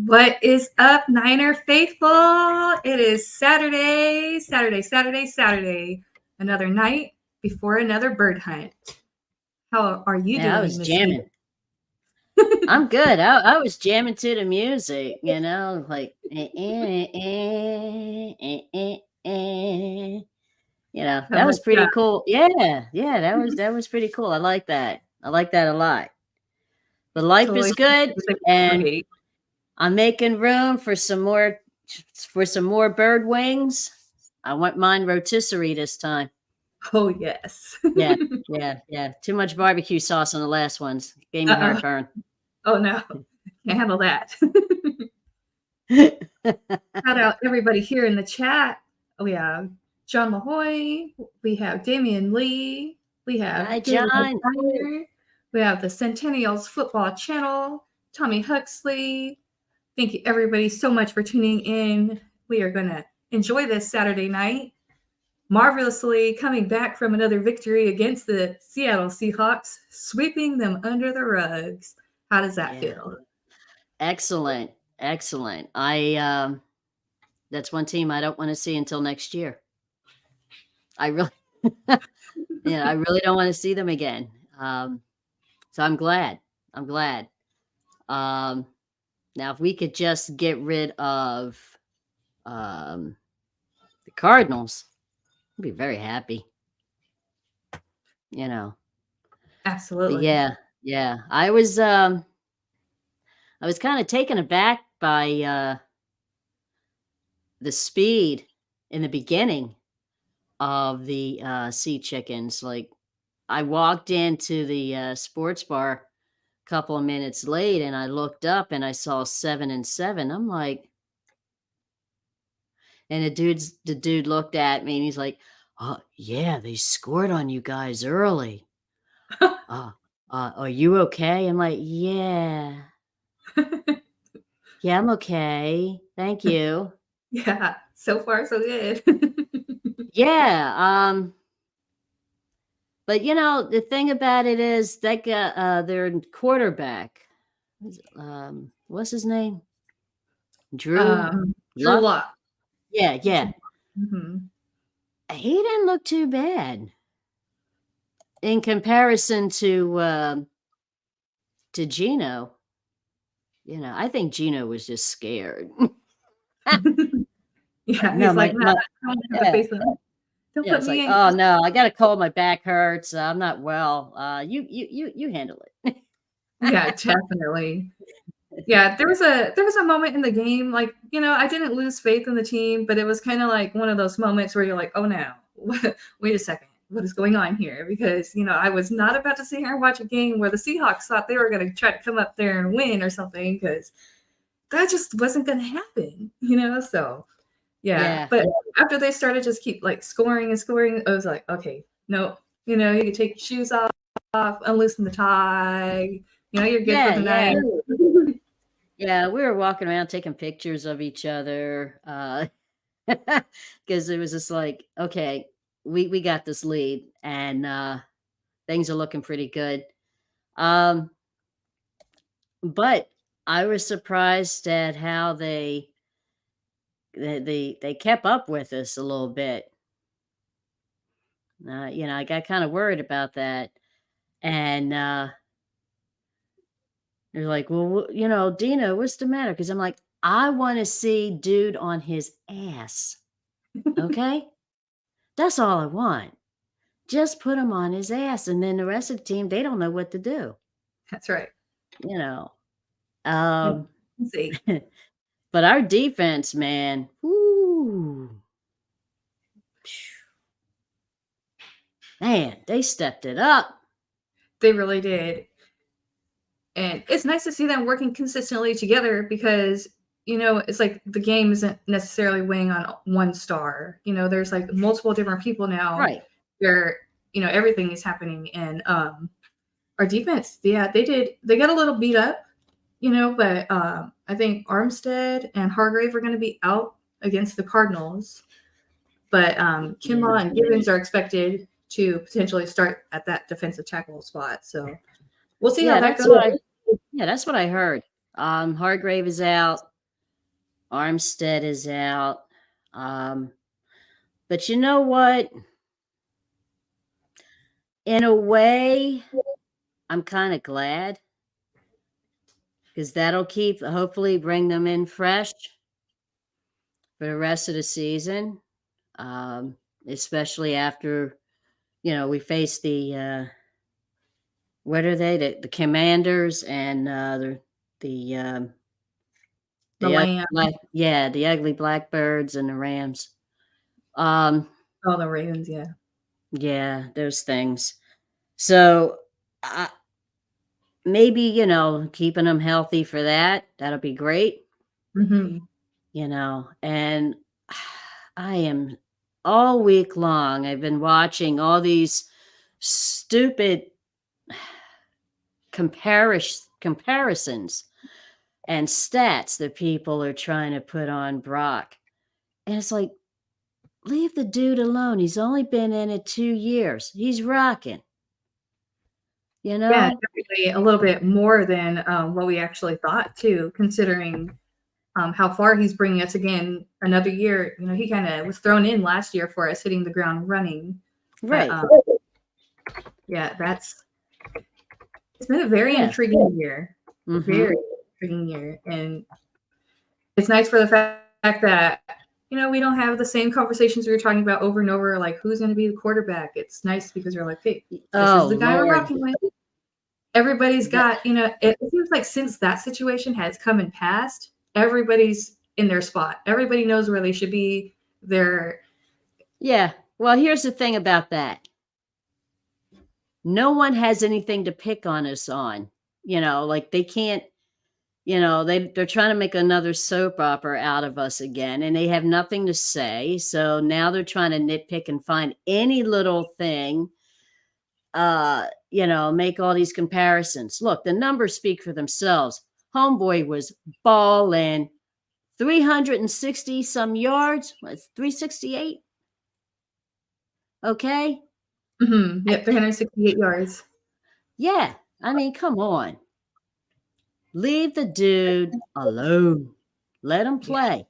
What is up, Niner faithful? It is Saturday. Another night before another bird hunt. How are you Yeah, I doing, was Miss Nina? jamming. I'm good. I was jamming to the music, like that Oh, was pretty cool. Yeah, that was pretty cool. I like that. I like that a lot. But life totally is good, and great. I'm making room for some more bird wings. I want mine rotisserie this time. Oh, yes. Yeah, yeah. Too much barbecue sauce on the last ones. Gave me Uh-oh. heartburn. Oh, no. Can't handle that. Shout out everybody here in the chat. We have John Mahoy. We have Damian Lee. We have Hi, David John. Steiner. We have the Centennials Football Channel. Tommy Huxley. Thank you, everybody, so much for tuning in. We are going to enjoy this Saturday night. Marvelously coming back from another victory against the Seattle Seahawks, sweeping them under the rugs. How does that Yeah. feel? Excellent. That's one team I don't want to see until next year. I really I really don't want to see them again. So I'm glad. I'm glad. Um, Now if we could just get rid of the Cardinals, I'd be very happy. You know. But Absolutely. yeah. I was kind of taken aback by the speed in the beginning of the sea chickens. Like I walked into the sports bar a couple of minutes late, and I looked up and I saw 7-7. I'm like, and the dude looked at me and he's like, "Oh yeah, they scored on you guys early. Uh, are you okay?" I'm like, "Yeah, yeah, I'm okay. Thank you." Yeah, so far so good. Yeah. But the thing about it is that their quarterback, what's his name? Drew Drew Luck. Lock. Yeah. Mm-hmm. He didn't look too bad in comparison to Gino. I think Gino was just scared. Like, Yeah, no, he's like, nah, I don't have to yeah, face them. Don't yeah. put It's me like, in. oh no, I got a cold. My back hurts. I'm not well. You handle it. Yeah, definitely. Yeah, there was a moment in the game, like, I didn't lose faith in the team, but it was kind of like one of those moments where you're like, oh no, wait a second, what is going on here? Because I was not about to sit here and watch a game where the Seahawks thought they were going to try to come up there and win or something, because that just wasn't going to happen. So yeah, Yeah, but after they started just keep like scoring and scoring, I was like, okay, no, you can take your shoes off, unloosen the tie, you're good for the yeah. night. Yeah, we were walking around taking pictures of each other, because it was just like, okay, we got this lead, and things are looking pretty good. Um, but I was surprised at how they kept up with us a little bit. I got kind of worried about that, and they're like, "Well, Dina, what's the matter?" Because I'm like, I want to see dude on his ass. Okay, that's all I want. Just put him on his ass, and then the rest of the team, they don't know what to do. That's right. You know. Let's Um, see. but our defense, man, whoo, man, they stepped it up. They really did. And it's nice to see them working consistently together because, it's like the game isn't necessarily weighing on one star. There's like multiple different people now Right. where, everything is happening. And our defense, yeah, they got a little beat up, but I think Armstead and Hargrave are going to be out against the Cardinals. But Kinlaw and Gibbons are expected to potentially start at that defensive tackle spot. So we'll see how Yeah, that that's goes. what I heard. Hargrave is out. Armstead is out. Um, but you know what? In a way, I'm kind of glad because that'll keep hopefully bring them in fresh for the rest of the season. Um, Especially after we face what are they? The Commanders and the The ugly Lamb, the ugly Blackbirds and the Rams. Um, oh, the Ravens, yeah. yeah, those things. So maybe keeping them healthy for that'll be great. Mhm. And I am all week long. I've been watching all these stupid comparisons and stats that people are trying to put on Brock. And it's like, leave the dude alone. He's only been in it 2 years. He's rocking, you Yeah, know? definitely a little bit more than, what we actually thought too, considering, how far he's bringing us again another year. He kinda was thrown in last year for us hitting the ground running. But, Right. yeah, it's been a very Yeah. intriguing year. Mhm. Very intriguing year, and it's nice for the fact that, we don't have the same conversations we were talking about over and over, like, who's gonna be the quarterback. It's nice because you're like, "Hey, this is Oh, the guy we're Lord. rocking with." Everybody's That got, it seems like since that situation has come and passed, everybody's in their spot. Everybody knows where they should be. They're Yeah. Well, here's the thing about that. No one has anything to pick on us on. Like they can't, they're trying to make another soap opera out of us again, and they have nothing to say. So now they're trying to nitpick and find any little thing, make all these comparisons. Look, the numbers speak for themselves. Homeboy was balling 360 some yards, what, 368? Okay. yep, 368 yards. Yeah. I mean, come on. Leave the dude alone. Let him Yeah.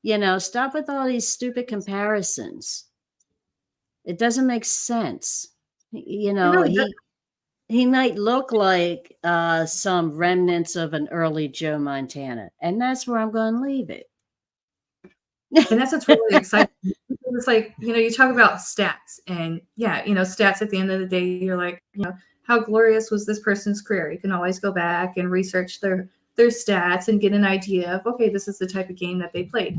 play. Stop with all these stupid comparisons. It doesn't make sense. It really does. He might look like some remnants of an early Joe Montana, and that's where I'm going to leave it. And that's what's really exciting. It's like, you talk about stats and yeah, stats at the end of the day, you're like, how glorious was this person's career? You can always go back and research their stats and get an idea of, okay, this is the type of game that they played.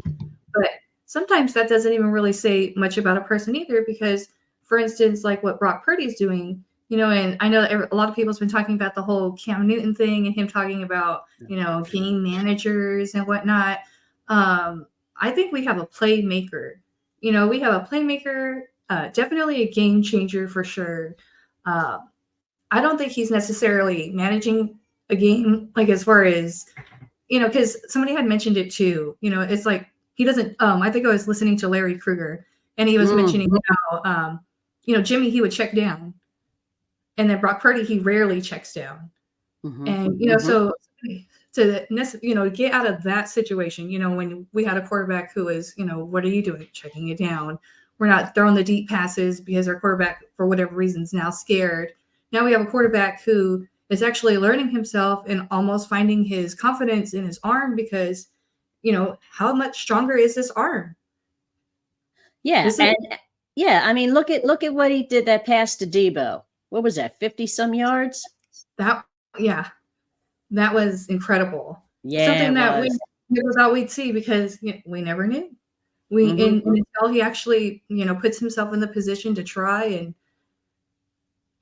But sometimes that doesn't even really say much about a person either, because for instance, like what Brock Purdy's doing, and I know a lot of people's been talking about the whole Cam Newton thing and him talking about, game managers and whatnot. I think we have a playmaker. We have a playmaker, definitely a game changer for sure. Uh, I don't think he's necessarily managing a game, like as far as, because somebody had mentioned it too. It's like he doesn't. I think I was listening to Larry Kruger, and he was mentioning how, Jimmy, he would check down, and then Brock Purdy, he rarely checks down. Mhm, And mhm. so to get out of that situation, when we had a quarterback who was, what are you doing? Checking it down. We're not throwing the deep passes because our quarterback, for whatever reason, is now scared. Now we have a quarterback who is actually learning himself and almost finding his confidence in his arm because, how much stronger is this arm? Yeah, This is and yeah, I mean, look at what he did that pass to Debo. What was that, 50 some yards? that, yeah, that was incredible. Yeah, Something it that we was. never thought we'd see because we never knew. We Mhm. and until he actually, puts himself in the position to try,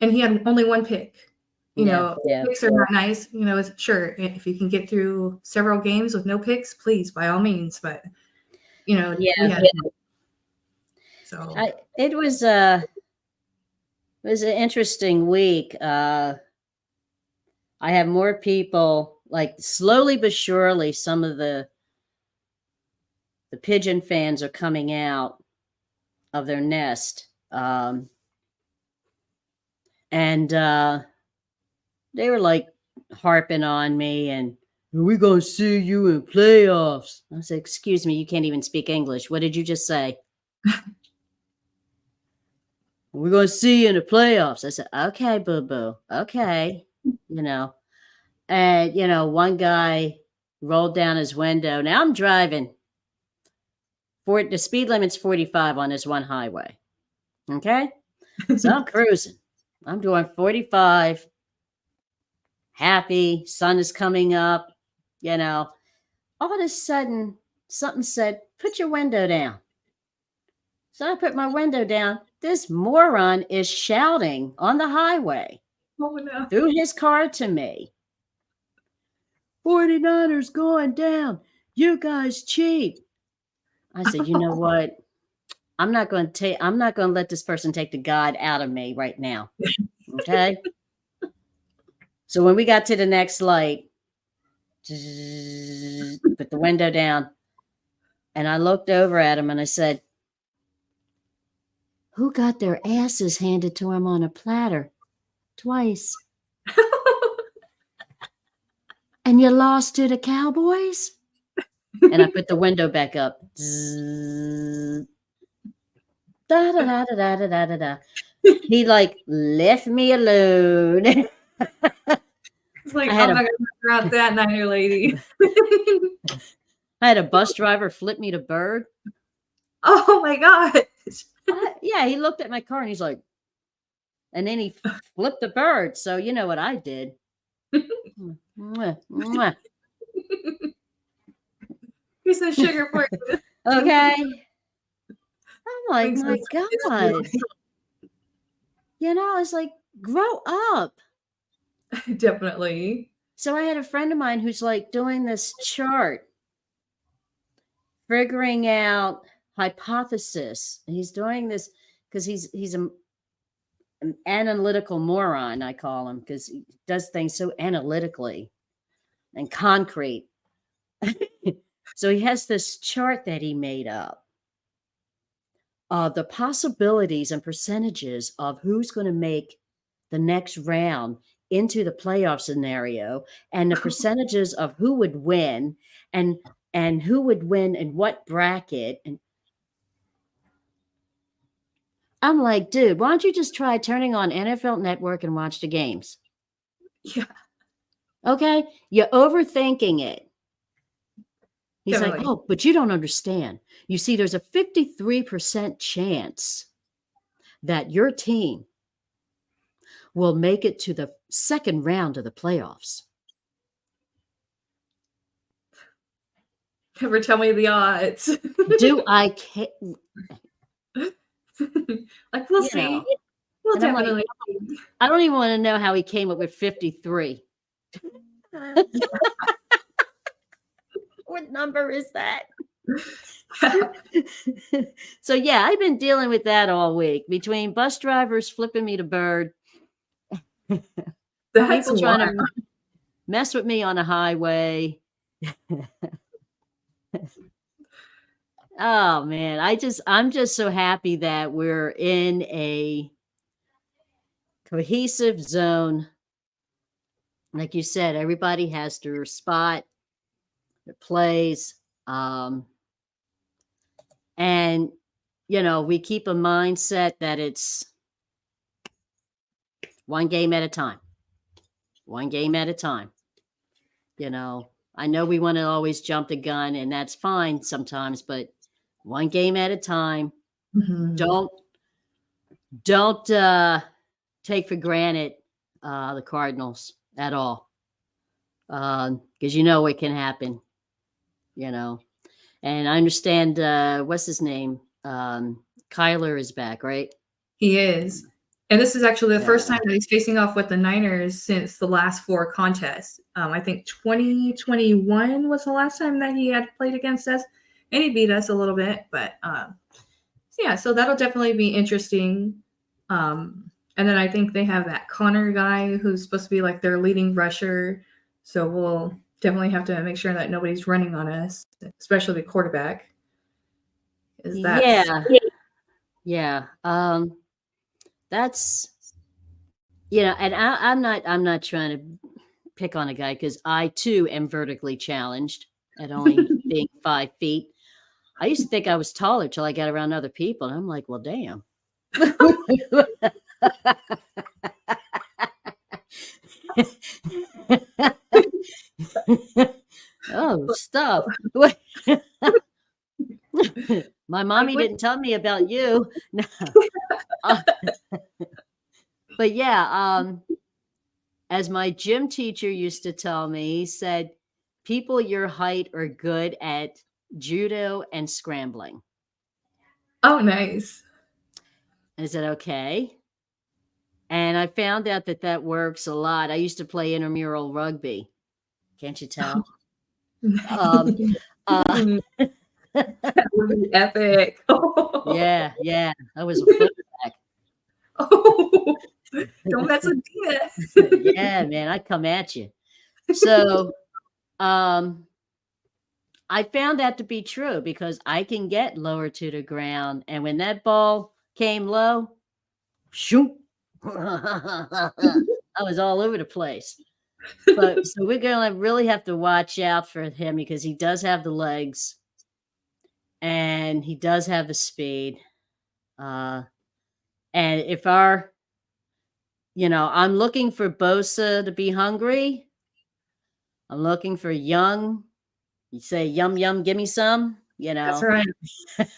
and he had only one pick. Yeah, yeah. Picks are not nice. It's sure if you can get through several games with no picks, please by all means. But we Yeah. had so It was an interesting week. I have more people, like, slowly but surely, some of the pigeon fans are coming out of their nest. And they were like harping on me and "We're gonna see you in playoffs." I said, "Excuse me, you can't even speak English. What did you just say?" "We're gonna see you in the playoffs." I said, "Okay, boo boo. Okay." You know, and one guy rolled down his window. Now I'm driving. The speed limit's 45 on this one highway. Okay, so I'm cruising. I'm doing 45. Happy, sun is coming up. You know, all of a sudden, something said, "Put your window down." So I put my window down. This moron is shouting on the highway Oh no. through his car to me, "49ers going down. You guys cheat." I said, "You know what? I'm not going to let this person take the God out of me right now." Okay. So when we got to the next light, put the window down, and I looked over at him and I said, "Who got their asses handed to him on a platter twice? And you lost to the Cowboys?" And I put the window back up. Da da da da da da da da da. He left me alone. It's like, I had I'm a not gonna figure out that Niner lady. I had a bus driver flip me the bird. Oh my god. Yeah, he looked at my car and he's like, and then he flipped the bird. So you know what I did? Mwah, mwah. Piece of sugar for you. Okay. I'm like, Makes no my sense. God. It's like, grow up. Definitely. So I had a friend of mine who's doing this chart, figuring out hypothesis. And he's doing this because he's an analytical moron, I call him, because he does things so analytically and concrete. So he has this chart that he made up of the possibilities and percentages of who's going to make the next round into the playoff scenario, and the percentages of who would win, and who would win in what bracket. And I'm like, dude, why don't you just try turning on NFL Network and watch the games? Yeah, Okay, you're overthinking it. He's like, definitely. "Oh, but you don't understand. You see, there's a 53% chance that your team will make it to the second round of the playoffs." Never tell me the odds. Do I care? Like, we'll You see. know, We'll and I'm like, definitely see. I don't even want to know how he came up with 53. What number is that? So yeah, I've been dealing with that all week, between bus drivers flipping me the bird, That's people trying wild. to mess with me on the highway. Oh man, I'm just so happy that we're in a cohesive zone. Like you said, everybody has their spot, their plays. And we keep a mindset that it's one game at a time. One game at a time. I know we want to always jump the gun, and that's fine sometimes, but one game at a time. Mhm. Don't take for granted the Cardinals at all, because it can happen. And I understand, what's his name? Kyler is back, right? He is. And this is actually the first Yeah. time that he's facing off with the Niners since the last 4 contests. I think 2021 was the last time that he had played against us, and he beat us a little bit. But yeah, so that'll definitely be interesting. And then I think they have that Connor guy who's supposed to be like their leading rusher. So we'll definitely have to make sure that nobody's running on us, especially the quarterback. Is that's Yeah. Yeah. That's and I'm not trying to pick on a guy because I too am vertically challenged at only being 5 feet. I used to think I was taller till I got around other people, and I'm like, well, damn. Oh, stop. My Like, mommy what? didn't tell me about you. No. Uh, but yeah, as my gym teacher used to tell me, he said, people your height are good at judo and scrambling. Oh, nice. And I said, okay. And I found out that that works a lot. I used to play intramural rugby. Can't you tell? Um, uh, That would be epic. yeah, yeah. I was a fullback. Oh, don't mess with Dina. Yeah, man, I come at you. So, um, I found that to be true because I can get lower to the ground, and when that ball came low, shoot, I was all over the place. But so we're gonna really have to watch out for him because he does have the legs and he does have the speed. Uh, and if our, I'm looking for Bosa to be hungry. I'm looking for Young. You say yum yum, give me some. That's right.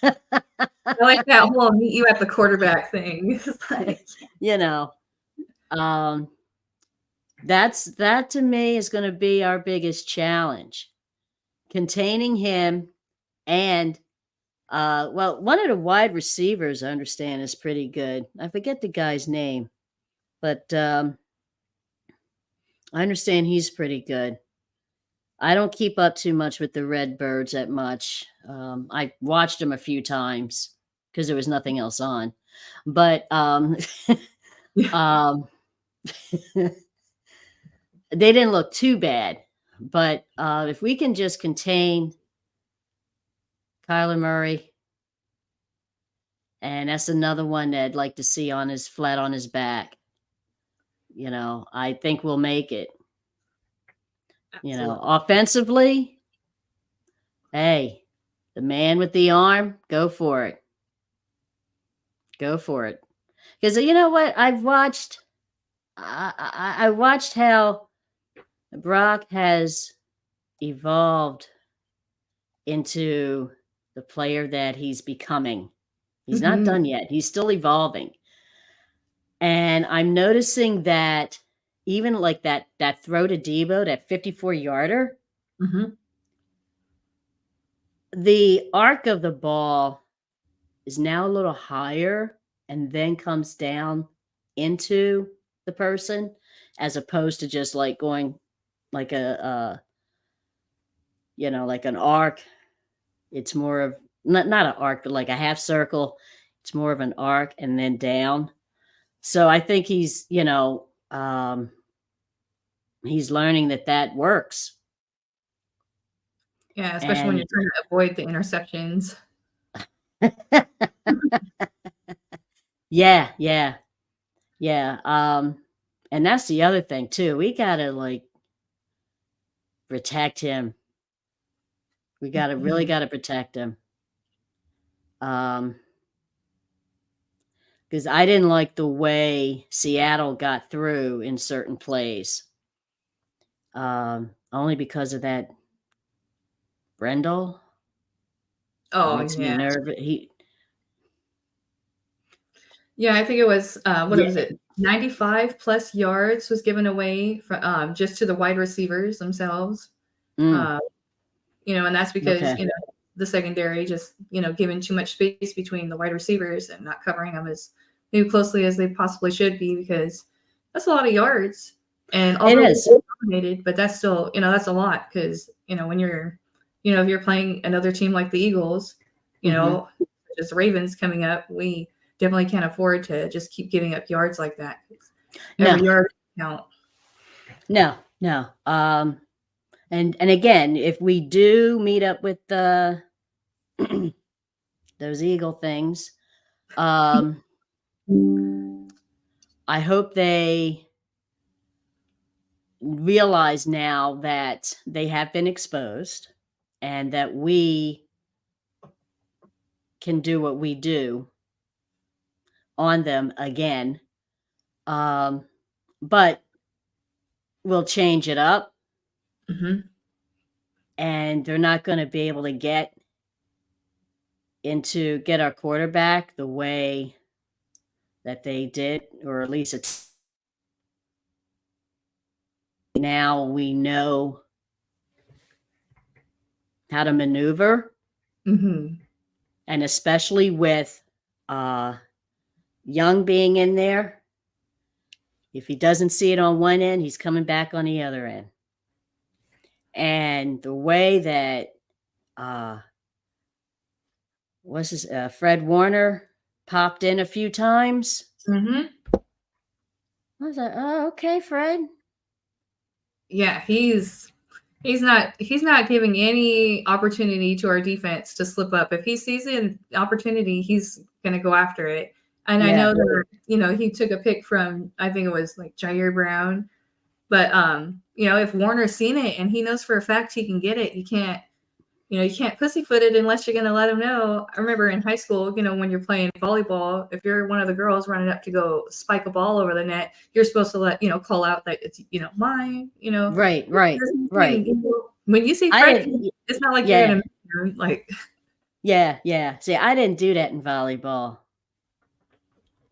I like that whole meet you at the quarterback thing. It's like, you know, um, that to me is going to be our biggest challenge, containing him and well, one of the wide receivers I understand is pretty good. I forget the guy's name, but I understand he's pretty good. I don't keep up too much with the Redbirds that much. I watched them a few times because there was nothing else on, but yeah, um, they didn't look too bad. But if we can just contain Kyler Murray, and that's another one that I'd like to see on his flat on his back. I think we'll make it. absolutely. Offensively, hey, the man with the arm, go for it. Go for it. Because you know what? I watched how Brock has evolved into the player that he's becoming. He's not Mhm, done yet. He's still evolving. And I'm noticing that even like that throw to Debo, that 54-yarder, mhm. the arc of the ball is now a little higher and then comes down into the person as opposed to just like going like like an arc. It's more of not an arc, but like a half circle. It's more of an arc and then down. So I think he's learning that works. Yeah, especially when And you're trying to avoid the interceptions. yeah, yeah, yeah. And that's the other thing too. We gotta like protect him. We gotta really Mhm. gotta protect him. Um, because I didn't like the way Seattle got through in certain plays. Only because of that Brendel. It Oh, makes me yeah. nervous. Yeah, I think it was, what Yeah. was it? 95 plus yards was given away for, just to the wide receivers themselves. Mm, Uh, and that's because, okay. the secondary just, giving too much space between the wide receivers and not covering them as maybe closely as they possibly should be because that's a lot of yards. And It although is. we dominated, but that's still, that's a lot because, when you're, if you're playing another team like the Eagles, Mhm. just Ravens coming up, we definitely can't afford to just keep giving up yards like that. Every No, yard count. no, no. And again, if we do meet up with the those Eagle things, um, I hope they realize now that they have been exposed and that we can do what we do on them again. Um, but we'll change it up Mhm. and they're not going to be able to get our quarterback the way that they did, or at least it's now we know how to maneuver, Mhm. and especially with uh, Young being in there, if he doesn't see it on one end, he's coming back on the other end. And the way that uh, Fred Warner popped in a few times, Mhm. I was like, "Oh, okay, Fred." Yeah, he's not giving any opportunity to our defense to slip up. If he sees an opportunity, he's going to go after it. And I Yeah, know that he took a pick from, I think it was like Jair Brown, but if Warner's seen it and he knows for a fact he can get it, you can't pussyfoot it unless you're going to let him know. I remember in high school, when you're playing volleyball, if you're one of the girls running up to go spike a ball over the net, you're supposed to call out that it's, mine, right, right, right. when you see I Fred, didn't. it's not like you're Yeah, going to like, yeah, yeah. See, I didn't do that in volleyball.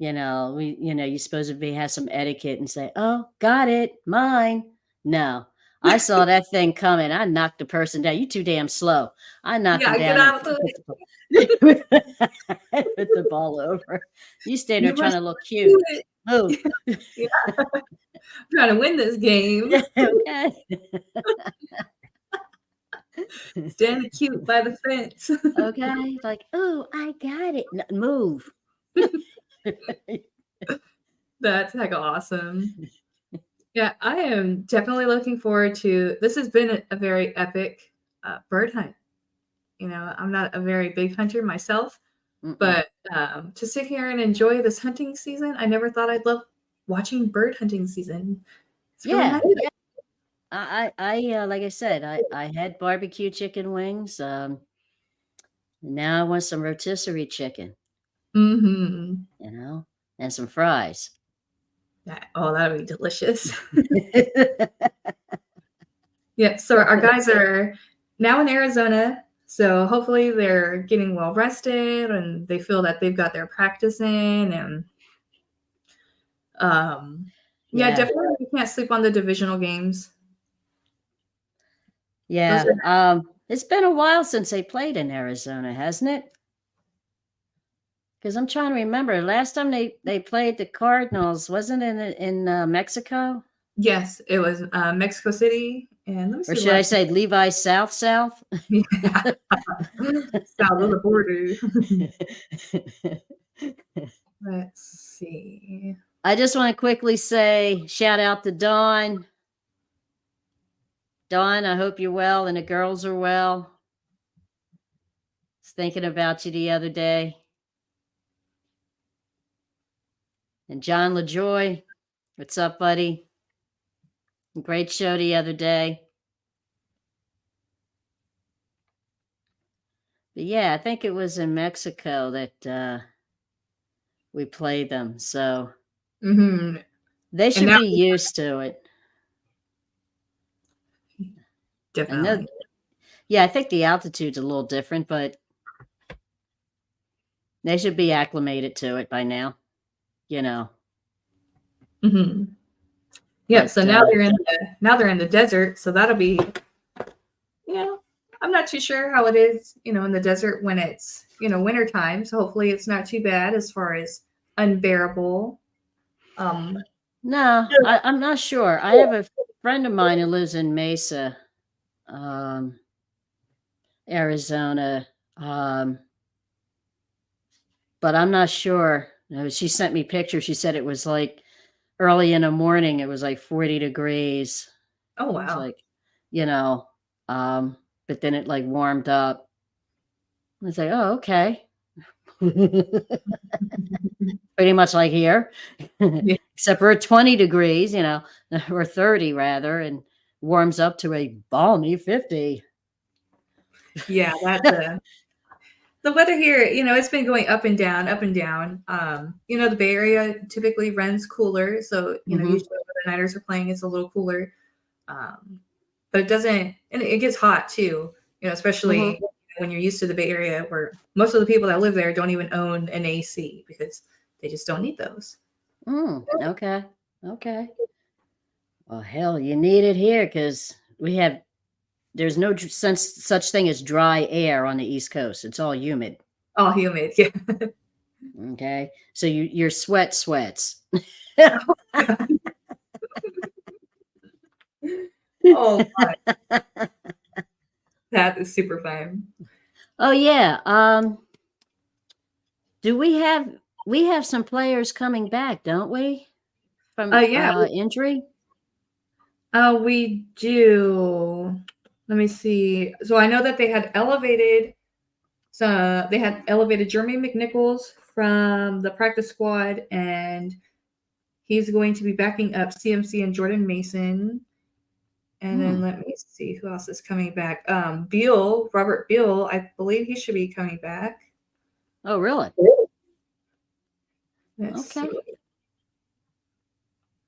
You're supposed to have some etiquette and say, "Oh, got it, mine." No, I saw that thing coming. I knocked the person down. You too damn slow. I knocked him yeah, get down and out of put it. put the ball over. You stand there You trying must to look do cute. it. Move. Yeah, trying to win this game. Yeah, okay. Standing cute by the fence. Okay. Like, oh, I got it. Move. That's heck awesome. Yeah, I am definitely looking forward to this. Has been a very epic bird hunt. I'm not a very big hunter myself, Mm-mm. but to sit here and enjoy this hunting season, I never thought I'd love watching bird hunting season. It's really Yeah, nice. yeah. Like I said, I had barbecue chicken wings. Now I want some rotisserie chicken, Mm-hmm. and some fries. That'd be delicious. Yeah, so our guys are now in Arizona, so hopefully they're getting well rested and they feel that they've got their practice in and yeah, Yeah, definitely we can't sleep on the divisional games. Those yeah. are It's been a while since they played in Arizona, hasn't it? Because I'm trying to remember. Last time they played the Cardinals, wasn't it in Mexico? yes, it was Mexico City and let me Or see the should I last say Levi South South? yeah. South of the border. Let's see. I just want to quickly say shout out to Dawn. Dawn, I hope you're well and the girls are well. I was thinking about you the other day. And John LaJoy, what's up, buddy? Great show the other day. But yeah, I think it was in Mexico that we played them. So Mm-hmm. they And should now be used to it. I know. definitely. Yeah, I think the altitude's a little different, but they should be acclimated to it by now, you know. Mm-hmm. Yep. But So now they're in the desert, so that'll be you know, I'm not too sure how it is, in the desert when it's, winter time. So hopefully it's not too bad as far as unbearable. Um, no, I'm not sure. I have a friend of mine who lives in Mesa, um, Arizona, but I'm not sure. She sent me pictures. She said it was like early in the morning, it was like 40 degrees. oh I was wow. like, you know, but then it like warmed up. I was like, oh, okay. Pretty much like here, Yeah, except for 20 degrees, or 30 rather, and warms up to a balmy 50. yeah, that's the weather here, it's been going up and down, up and down. The Bay Area typically runs cooler, so Mhm. usually when the Niners are playing, it's a little cooler. Um, but it doesn't, and it gets hot too. Mhm. Especially when you're used to the Bay Area, where most of the people that live there don't even own an AC because they just don't need those. Okay. Okay. Well, hell, you need it here because there's no such thing as dry air on the East Coast. It's all humid. All humid, yeah. Okay. So your sweats. Oh, that is super fun. Oh yeah. Do we have some players coming back, don't we? From Yeah, injury? we do. Let me see. So I know that they had elevated Jeremy McNichols from the practice squad, and he's going to be backing up CMC and Jordan Mason. And Hmm. then let me see who else is coming back. Robert Beal, I believe he should be coming back. Oh, really? Let's Okay. see.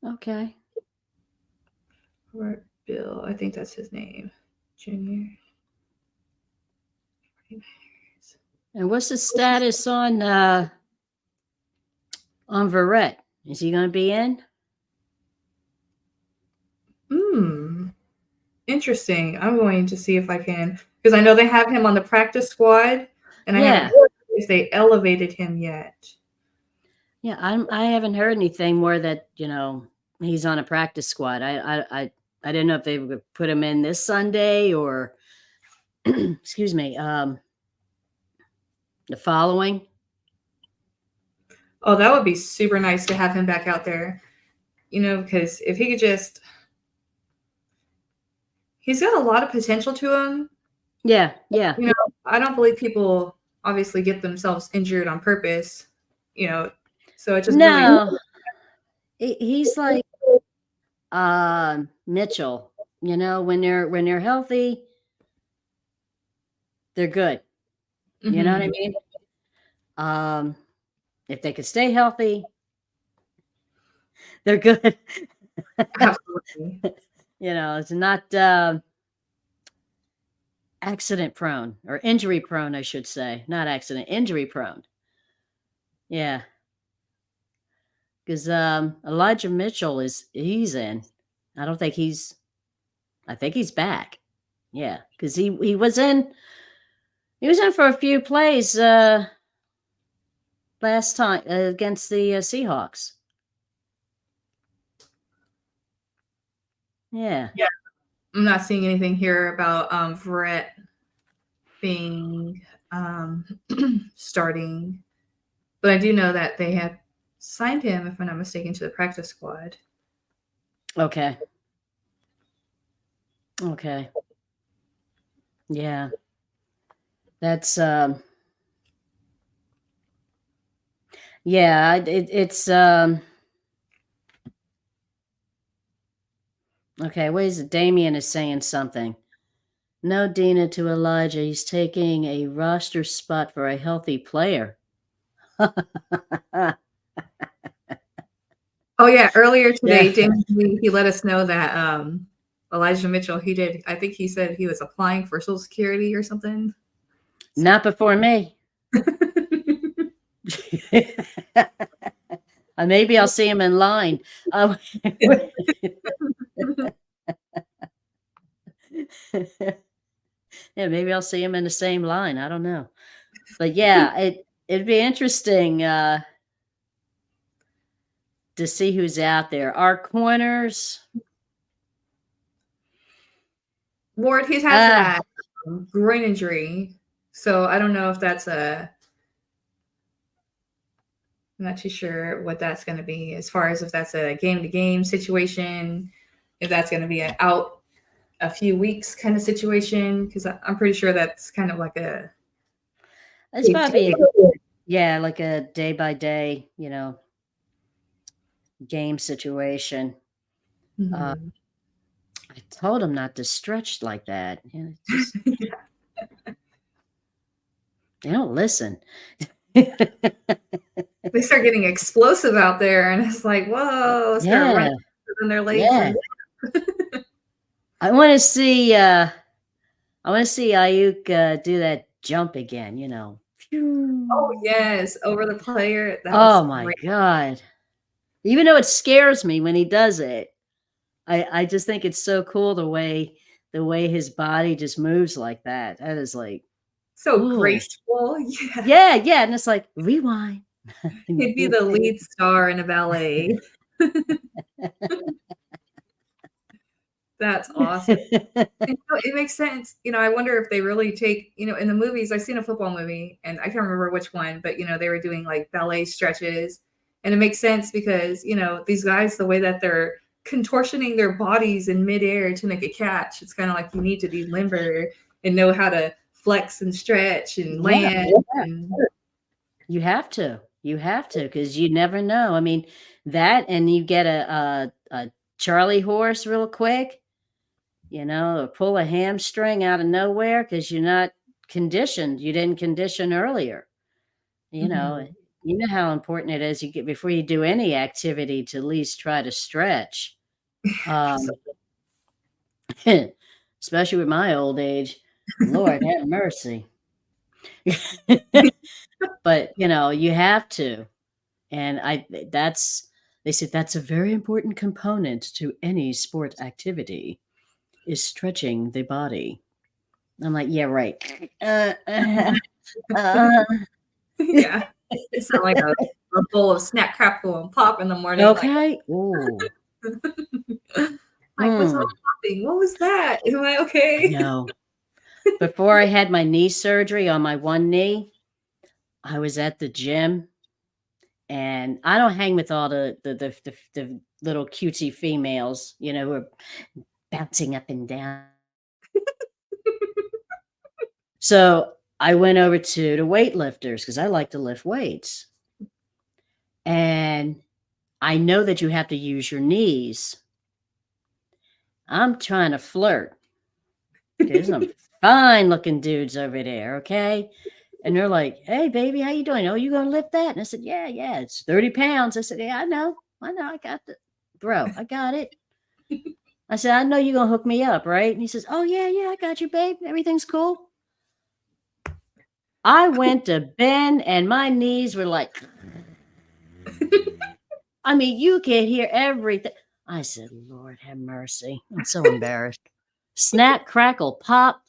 Okay. Robert Bill, I think that's his name. Junior. And what's the status on Verrett? Is he going to be in? Hmm. Interesting. I'm going to see if I can, because I know they have him on the practice squad, and I haven't Yeah. heard if they elevated him yet. Yeah, I haven't heard anything more that, he's on a practice squad. I didn't know if they would put him in this Sunday or excuse me, the following. Oh, that would be super nice to have him back out there. Because if he could he's got a lot of potential to him. Yeah, yeah. You know, I don't believe people obviously get themselves injured on purpose. You know, so it just really. No, he's like Mitchell. When they're healthy, they're good. You know what I Mhm. mean? Um, if they could stay healthy, they're good. Absolutely. It's not accident prone or injury prone, I should say. Not accident, injury prone. Yeah, because Elijah Mitchell he's in. I don't think he's. I think he's back. Yeah, because he was in. He was in for a few plays last time against the Seahawks. Yeah. Yeah, I'm not seeing anything here about Verrett being um, starting, but I do know that they had signed him, if I'm not mistaken, to the practice squad. Okay. Okay. Yeah. That's yeah, it's okay, what is it? Damien is saying something. No Dina to Elijah. He's taking a roster spot for a healthy player. Oh yeah, earlier today, Yeah. James he let us know that Elijah Mitchell he did. I think he said he was applying for Social Security or something. So. Not before me. Maybe I'll see him in line. Yeah, maybe I'll see him in the same line. I don't know. But yeah, it'd be interesting to see who's out there. Our corners. Ward, he has Uh, that groin injury, so I don't know if that's a. I'm not too sure what that's going to be as far as if that's a game to game situation, if that's going to be an out a few weeks kind of situation, because I'm pretty sure that's kind of like a. it's probably Yeah, like a day by day, game situation. Uh, Mhm. I told him not to stretch like that. Just they don't listen. They start getting explosive out there, and it's like, "Whoa," start running, Yeah, and their legs yeah. and I wanna see, Ayuk, do that jump again, oh, Phew. yes, over the player, that was Oh my great. god. Even though it scares me when he does it, I just think it's so cool the way his body just moves like that. That is like, So oh. graceful, yeah. Yeah, yeah, and it's like, "Rewind." He'd be the lead star in a ballet. That's awesome. And, it makes sense. I wonder if they really take, in the movies, I've seen a football movie and I can't remember which one, but they were doing like ballet stretches. And it makes sense because, these guys, the way that they're contortioning their bodies in midair to make a catch, it's kind of like you need to be limber and know how to flex and stretch and Yeah, land. And you have to, because you never know. I mean, that and you get a Charlie horse real quick, or pull a hamstring out of nowhere because 'cause you're not conditioned, you didn't condition earlier, you know? Mhm. You know how important it is you get before you do any activity to at least try to stretch, So- um, especially with my old age. Lord have mercy. But, you have to, and that's they said that's a very important component to any sport activity, is stretching the body. I'm like, "Yeah, right." Uh. yeah, it's not like a bowl of snack, crackle, and pop in the morning. Like, Okay. Ooh. like, what's all Mm. popping? What was that? Am I I okay? know. Before I had my knee surgery on my one knee, I was at the gym, and I don't hang with all the little cutesy females, who are bouncing up and down. So, I went over to the weightlifters because I like to lift weights, and I know that you have to use your knees. I'm trying to flirt. There's some fine looking dudes over there, okay? And they're like, "Hey, baby, how you doing? Oh, you gonna lift that?" And I said, "Yeah, yeah, it's 30 pounds." I said, "Yeah, I know, I got the bro, I got it." I said, "I know you're gonna hook me up, right?" And he says, "Oh, yeah, yeah, I got you, babe. Everything's cool." I went to bend and my knees were like, I mean, you could hear everything. I said, "Lord have mercy." I'm so embarrassed. Snap, crackle, pop.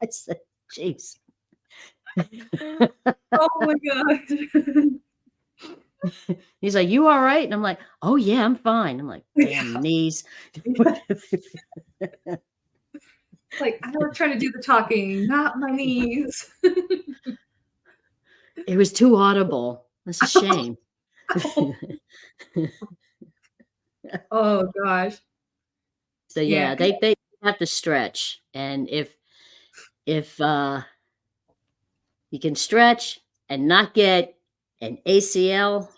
I said, "Jeez." Oh my god. He's like, "You all right?" And I'm like, "Oh, yeah, I'm fine." I'm like, "Damn Yeah, knees." yeah. Like, I was trying to do the talking, not my knees. It was too audible. That's a shame. Oh gosh. So, Yeah, yeah, 'cause they have to stretch, and if you can stretch and not get an ACL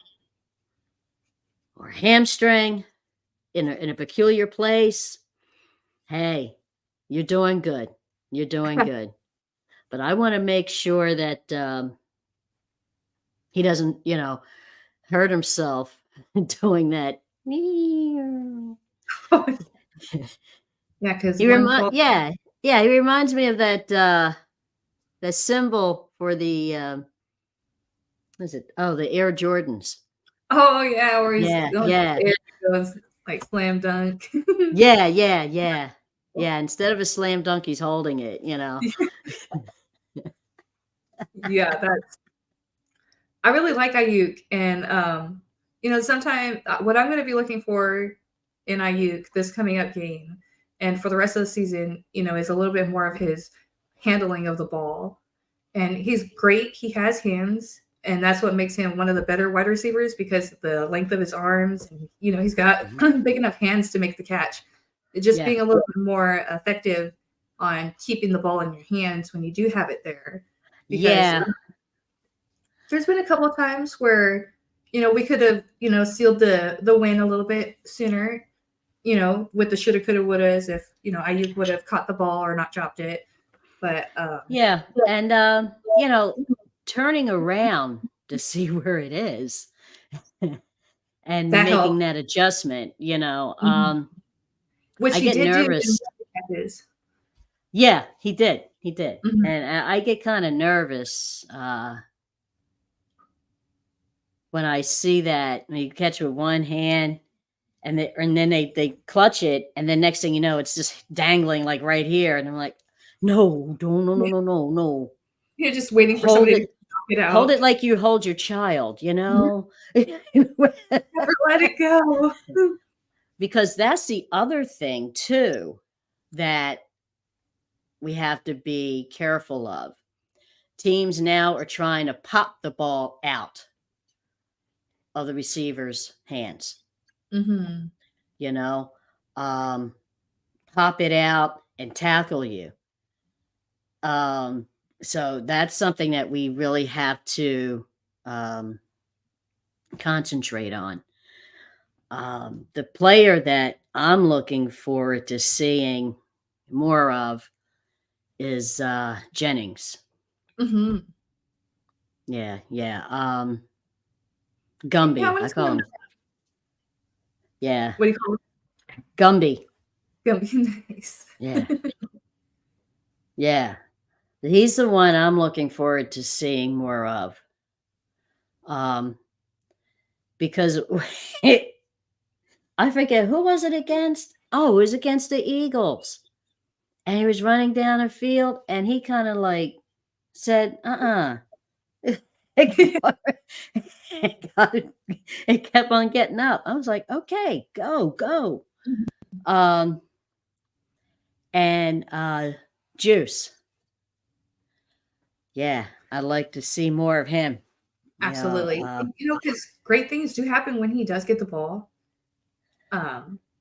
or hamstring in a peculiar place, hey, you're doing good. You're doing good. But I wanna make sure that, he doesn't, hurt himself doing that. yeah, 'cause He one remind fall. Yeah, yeah, he reminds me of that symbol for the, what is it? Oh, the Air Jordans. Oh, yeah, where he's Yeah, going yeah. there he goes, like, slam dunk. Yeah, yeah, yeah. Yeah, instead of a slam dunk, he's holding it. Yeah, that's I really like Ayuk, and, sometime what I'm gonna be looking for in Ayuk this coming up game and for the rest of the season, is a little bit more of his handling of the ball. And he's great. He has hands, and that's what makes him one of the better wide receivers because the length of his arms, and he's got Mhm. big enough hands to make the catch. It's just Yeah. being a little bit more effective on keeping the ball in your hands when you do have it there. because Yeah. there's been a couple of times where, we could have, sealed the win a little bit sooner, with the shoulda, coulda, wouldas if, Ayuk would have caught the ball or not dropped it. But Yeah. And, turning around to see where it is and that making helped. that adjustment, Mhm. Which I he get did do in nervous. catches. Yeah, he did. He did. Mhm. And I get kind of nervous when I see that when you catch with one hand and then they clutch it, and then next thing you know, it's just dangling like right here, and I'm like, no, don't, no, no, Yeah, no, no, no, you're just waiting for hold somebody to it, knock it hold out. it like you hold your child, Mhm. Never let it go. because that's the other thing too that we have to be careful of. Teams now are trying to pop the ball out of the receiver's hands, Mhm. you know, um, pop it out and tackle you. Um, so that's something that we really have to um, concentrate on. The player that I'm looking forward to seeing more of is Jennings. Mhm. Yeah, yeah. Yeah, I Gumby, wanna I see call him. him. Yeah, What do you call it? Gumby. Gonna be nice. Yeah, yeah. He's the one I'm looking forward to seeing more of. Um, because I forget who was it against. Oh, it was against the Eagles, and he was running down the field, and he kind of like said, It got it got it kept on getting up. I was like, "Okay, go, go." Mhm. Um, and, Juice. Yeah, I'd like to see more of him. Absolutely. And, because great things do happen when he does get the ball.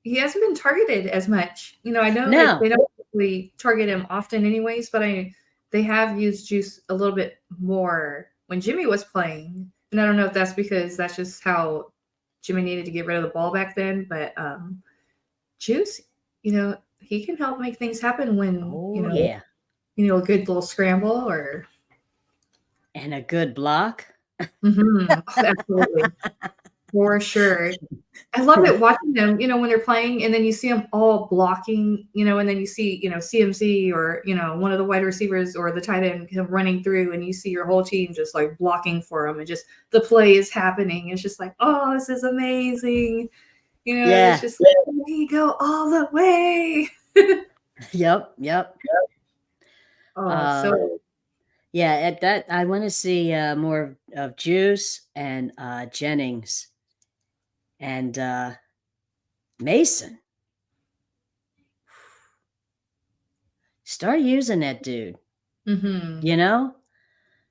He hasn't been targeted as much. I know that No. they don't really target him often anyways, but they have used Juice a little bit more when Jimmy was playing. And I don't know if that's because that's just how Jimmy needed to get rid of the ball back then, but Juice, he can help make things happen when, Oh, yeah, a good little scramble or and a good block. Mhm. Absolutely. For sure. I love it watching them, when they're playing and then you see them all blocking, and then you see, CMC or, one of the wide receivers or the tight end come running through and you see your whole team just like blocking for them and just the play is happening. It's just like, oh, this is amazing. It's Yeah. just like, we go all the way. Yep, yep. Oh, Um, so yeah, at that I wanna see, more of Juice and, Jennings and, Mason. Start using that dude, mhm. you know?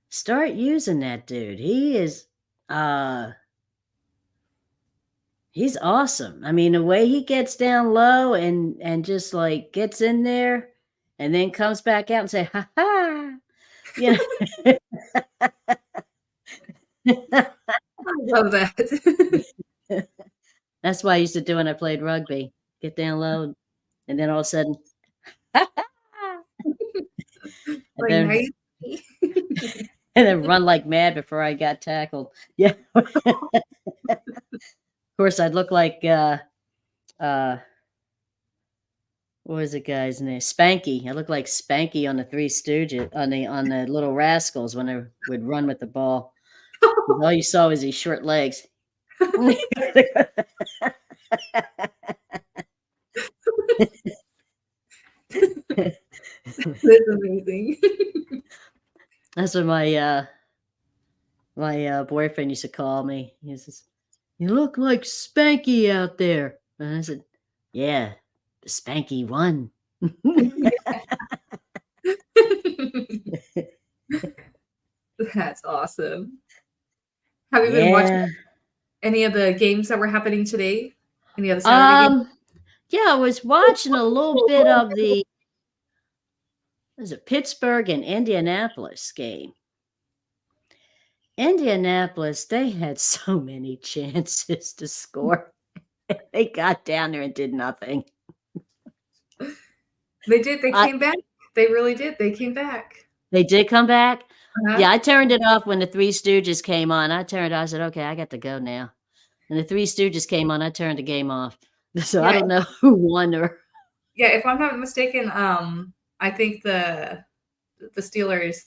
Start using that dude. Uh he's awesome. I mean, the way he gets down low and just, like, gets in there and then comes back out and say, "Ha ha." You know? I love that. That's what I used to do when I played rugby. Get down low, and then all of a sudden, "Ha ha." And Like, then nice. and then run like mad before I got tackled. Yeah. Of course, I'd look like, uh what was the guy's name? Spanky. I looked like Spanky on the Three Stooges on the Little Rascals when they would run with the ball. 'Cause all you saw was these short legs. That's amazing. That's what my boyfriend used to call me. He says, "You look like Spanky out there." And I said, "Yeah, the Spanky one." That's awesome. Have you been watching Yeah. any of the games that were happening today? Any of the Saturday games? Um, yeah, I was watching a little bit of the was it Pittsburgh and Indianapolis game. Indianapolis, they had so many chances to score. They got down there and did nothing. They did, they I came back. They really did, they came back. They did come back? Uh-huh. Yeah, I turned it off when the Three Stooges came on. I said, "Okay, I got to go now." And the Three Stooges came on, I turned the game off. So I Yeah, don't know who won or yeah, if I'm not mistaken, I think the Steelers,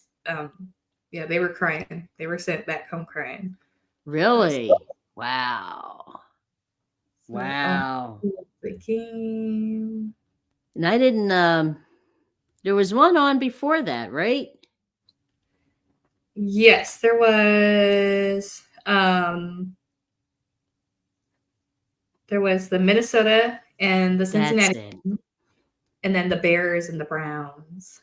yeah, they were crying. They were sent back home crying. So, Really? Wow. Wow. the game. And I didn't, there was one on before that, right? Yes, there was the Minnesota and the That's Cincinnati, it. and then the Bears and the Browns.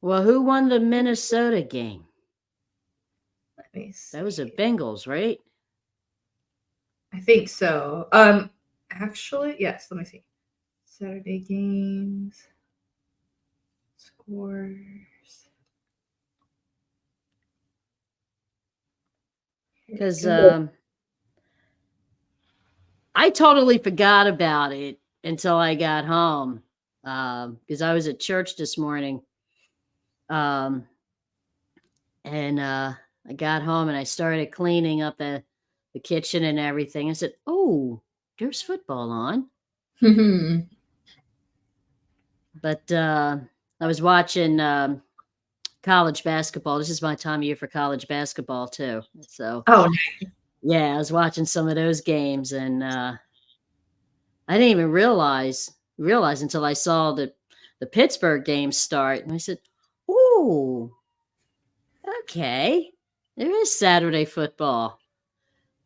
Well, who won the Minnesota game? Let me That was the see. Bengals, right? I think so. Actually, yes. Let me see. Saturday games, scores. Here we 'Cause, go. I totally forgot about it until I got home, because I was at church this morning, um, and, I got home and I started cleaning up the kitchen and everything. I said, "Oh, there's football on." But, I was watching, college basketball. This is my time of year for college basketball too. So, Oh, yeah, I was watching some of those games and, I didn't even realize until I saw the Pittsburgh game start, and I said, "Ooh, okay. There is Saturday football,"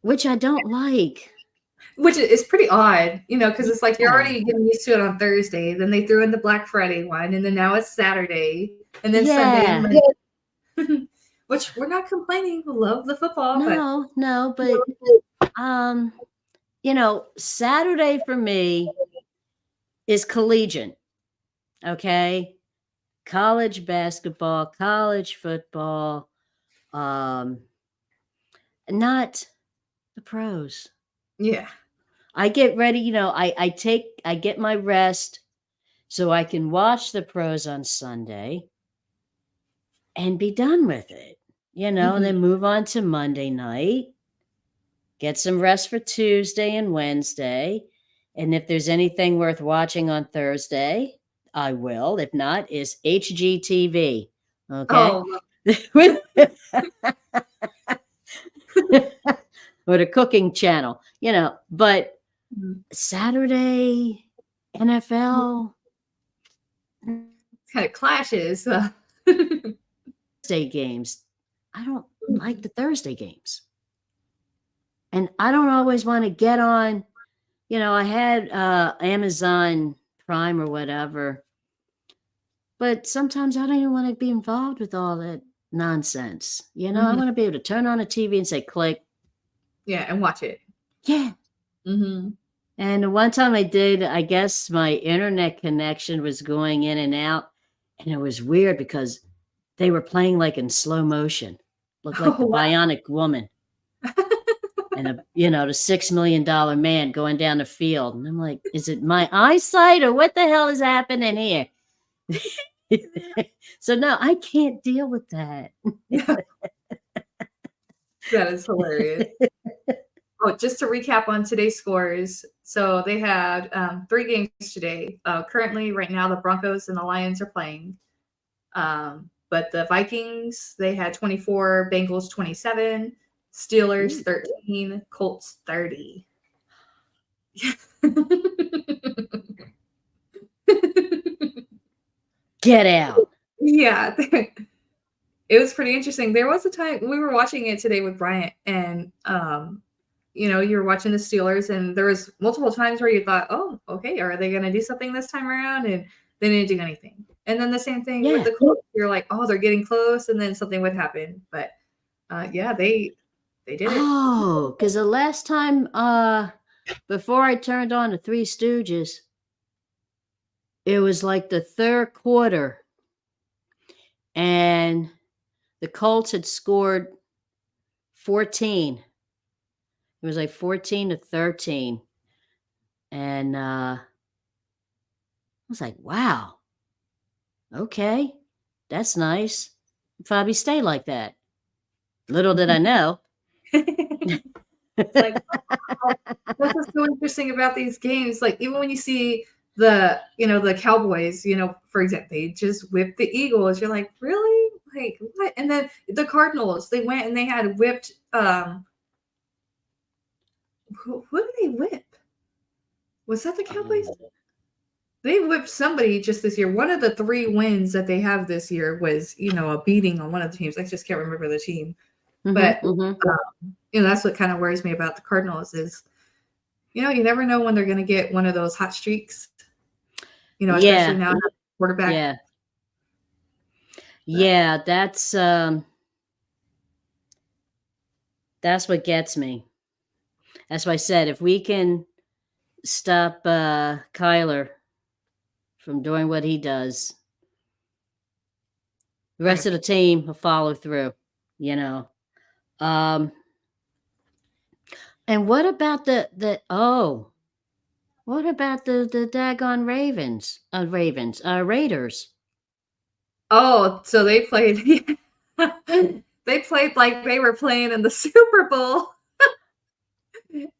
which I don't like. which is pretty odd, because it's like you're Yeah. already getting used to it on Thursday. Then they threw in the Black Friday one, and then now it's Saturday, and then Sunday and Yeah. Monday. Which we're not complaining. We love the football, but No, no, but, um, Saturday for me is collegiate, okay? College basketball, college football, um, not the pros. yeah. I get ready, I get my rest so I can watch the pros on Sunday and be done with it, and Mhm. then move on to Monday night, get some rest for Tuesday and Wednesday. And if there's anything worth watching on Thursday, I will. If not, is HGTV. Okay. Oh, With or the cooking channel, but mhm. Saturday, NFL, Kind of clashes. Thursday games. I don't like the Thursday games. And I don't always want to get on, I had Amazon Prime or whatever, but sometimes I don't even want to be involved with all that nonsense. I Mhm. want to be able to turn on a TV and say click. Yeah, and watch it. Yeah. Mhm. And the one time I did, I guess my internet connection was going in and out, and it was weird because they were playing like in slow motion, looked like the Oh, wow. Bionic Woman and the $6 million man going down the field, and I'm like, "Is it my eyesight or what the hell is happening here?" So no, I can't deal with that. That is hilarious. Oh, just to recap on today's scores. So they had 3 games today. Currently, right now, the Broncos and the Lions are playing. But the Vikings, they had 24, Bengals 27, Steelers Ooh, 13, Colts 30. get out. Yeah, it was pretty interesting. There was a time we were watching it today with Bryant, and you were watching the Steelers, and there was multiple times where you thought, "Oh, okay, are they going to do something this time around?" And they didn't do anything. And then the same thing with Yeah. the Colts. You're like, "Oh, they're getting close," and then something would happen. But yeah, they did it. Oh, because the last time, before I turned on the Three Stooges, it was like the 3rd quarter, and the Colts had scored 14. It was like 14-13. And I was like, wow, okay, that's nice. Probably stay like that. Little did I know. It's like, wow, that's what's so interesting about these games. Like even when you see the Cowboys, for example, they just whipped the Eagles. You're like, really? Like what? And then the Cardinals, they went and they had whipped who did they whip? Was that the Cowboys? They whipped somebody just this year. One of the three wins that they have this year was, a beating on one of the teams. I just can't remember the team. Mhm, But mhm. that's what kind of worries me about the Cardinals is, you never know when they're going to get one of those hot streaks. Especially Yeah, now quarterback. yeah, But yeah, that's what gets me. That's why I said if we can stop, Kyler from doing what he does, the rest right. of the team will follow through, you know? Um, and what about what about the daggone Raiders? Oh, so they played. They played like they were playing in the Super Bowl.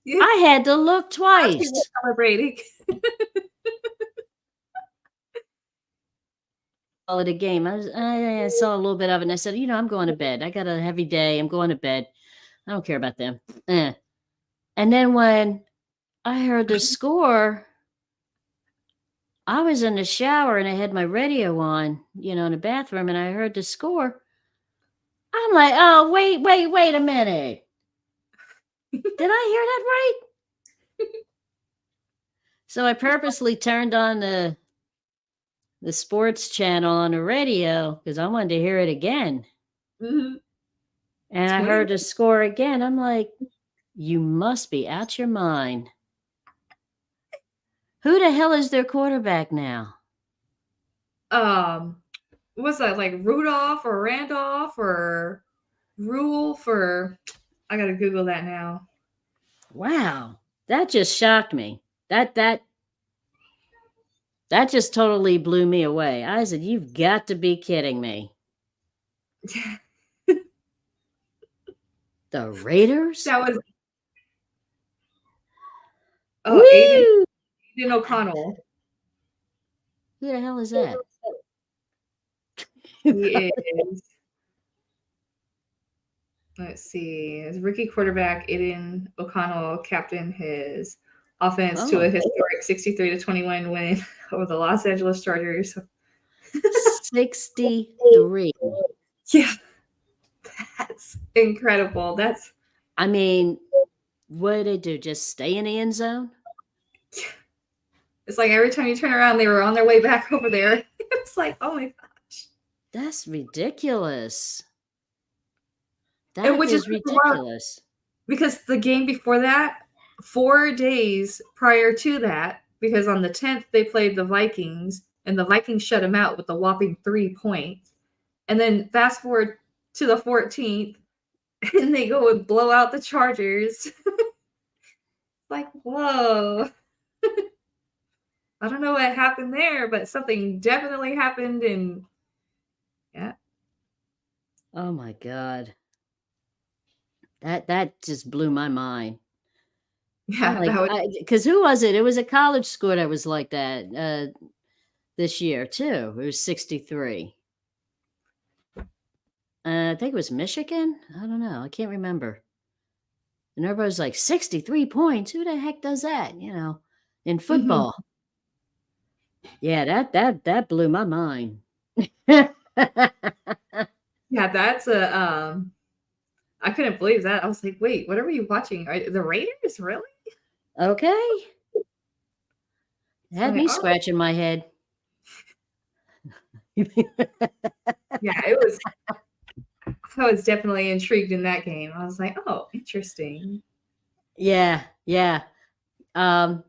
Yeah, I had to look actually were twice. celebrating. All of the game. I saw a little bit of it and I said, I'm going to bed. I got a heavy day. I'm going to bed. I don't care about them. Eh. And then when I heard the score, I was in the shower and I had my radio on, in the bathroom, and I heard the score. I'm like, oh, wait a minute. Did I hear that right? So I purposely turned on the sports channel on the radio because I wanted to hear it again. Mhm. And I 20. heard the score again. I'm like, you must be out your mind. Who the hell is their quarterback now? Um, what's that like Rudolph or Randolph or Rule for? I gotta Google that now. Wow. That just shocked me. That just totally blew me away. I said, "You've got to be kidding me." The Raiders? That was Aiden Woo! O'Connell. Who the hell is that? He is. Let's see. His rookie quarterback Aiden O'Connell captained his offense to a Oh, historic 63-21 win over the Los Angeles Chargers. 63. Yeah, that's incredible. That's I mean, what did they do? Just stay in the end zone? it's like every time you turn around, they were on their way back over there. It's like, oh my gosh. That's ridiculous. And That which is is ridiculous. because the game before that, 4 days prior to that, because on the 10th they played the Vikings, and the Vikings shut them out with a whopping 3 points. And then fast forward to the 14th, and they go and blow out the Chargers. Like, whoa. I don't know what happened there, but something definitely happened. And yeah, Oh my god. That just blew my mind. I'm yeah, like, that would. because who was it? It was a college school that was like that, this year too. It was 63. I think it was Michigan? I don't know, I can't remember. And everybody's like, 63 points? Who the heck does that, in Mhm. football? Yeah, that blew my mind. Yeah, that's a I couldn't believe that. I was like, wait, what are we watching? The Raiders, really? Okay. It So had like, me oh scratching my head. yeah, it was. I was definitely intrigued in that game. I was like, oh, interesting. Yeah, yeah. Um,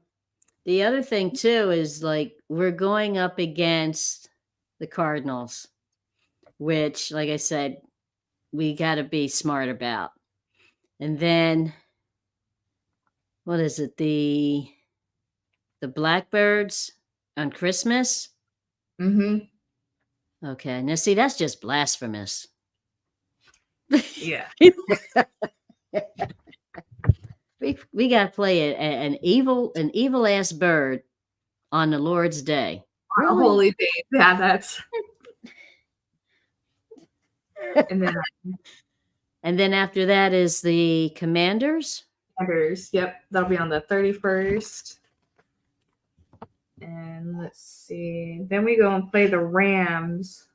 the other thing too is, like, we're going up against the Cardinals, which, like I said, we gotta be smart about. And then what is it? The blackbirds on Christmas? Mhm. Okay. Now see, that's just blasphemous. Yeah. We got to play an evil ass bird on the Lord's day. On a Really? holy day. Yeah, that's and then And then after that is the Commanders. Commanders. Yep, that'll be on the 31st. And let's see. Then we go and play the Rams.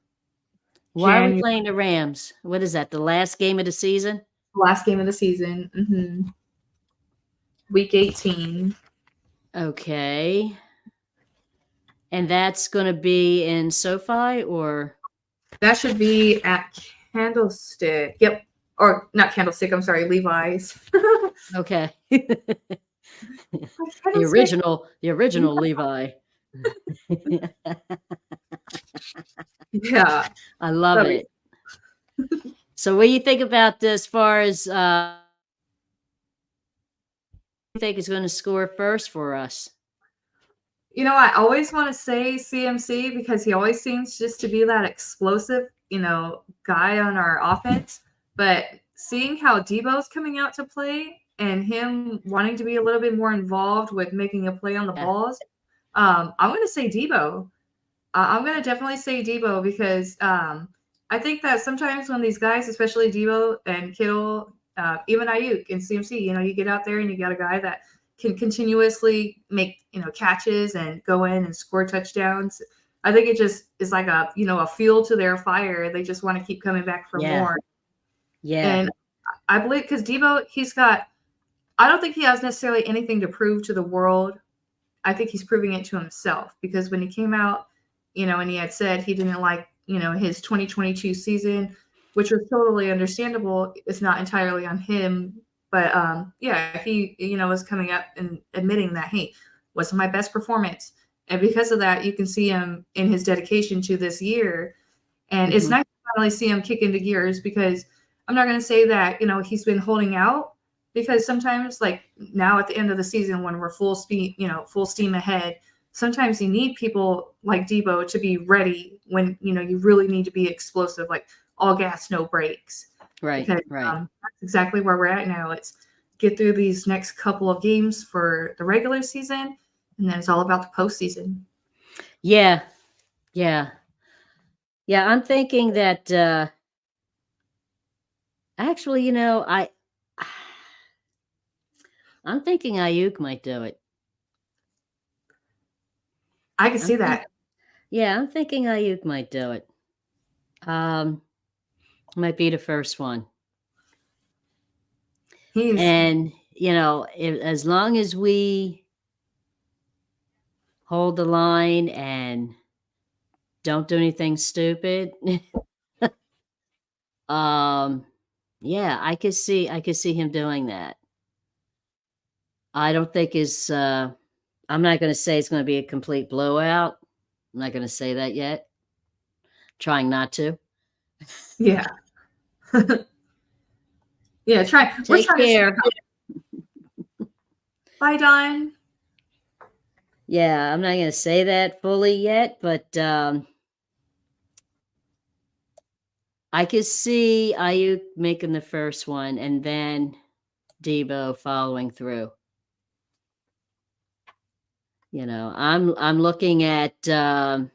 Why are we January playing the Rams? What is that? The last game of the season? last game of the season. Week 18. Okay. And that's going to be in SoFi or? That should be at Candlestick. Yep. Or not Candlestick, I'm sorry, Levi's. Okay. Candlestick. The original Levi. Yeah. I love That'll be- it. So what do you think about this as far as you think is going to score first for us? You know, I always want to say CMC because he always seems just to be that explosive, guy on our offense. But seeing how Debo's coming out to play and him wanting to be a little bit more involved with making a play on the Yeah. balls, I'm going to say Debo. I'm going to definitely say Debo because I think that sometimes when these guys, especially Debo and Kittle, even Ayuk and CMC, you get out there and you got a guy that can continuously make catches and go in and score touchdowns. I think it just is like a fuel to their fire. They just want to keep coming back for more. Yeah. And I believe because Debo, I don't think he has necessarily anything to prove to the world. I think he's proving it to himself because when he came out, and he had said he didn't like, his 2022 season, which was totally understandable. It's not entirely on him, but yeah, he, was coming up and admitting that, hey, wasn't my best performance. And because of that, you can see him in his dedication to this year. And it's nice to finally see him kick into gears because I'm not going to say that, he's been holding out because sometimes like now at the end of the season when we're full speed, full steam ahead, sometimes you need people like Debo to be ready when, you really need to be explosive, like all gas, no brakes. Right. Because that's exactly where we're at now. It's get through these next couple of games for the regular season, and then it's all about the postseason. Yeah. Yeah. Yeah. I'm thinking that actually, I'm thinking Ayuk might do it. I can see that. Yeah, I'm thinking Ayuk might do it. Might be the first one. And as long as we hold the line and don't do anything stupid, yeah, I could see him doing that. I don't think I'm not going to say it's going to be a complete blowout. I'm not going to say that yet. Trying not to. Yeah. Yeah, we're Take trying care. to bye, Don. Yeah, I'm not going to say that fully yet, but I could see Ayuk making the first one and then Debo following through. I'm looking at 30-10.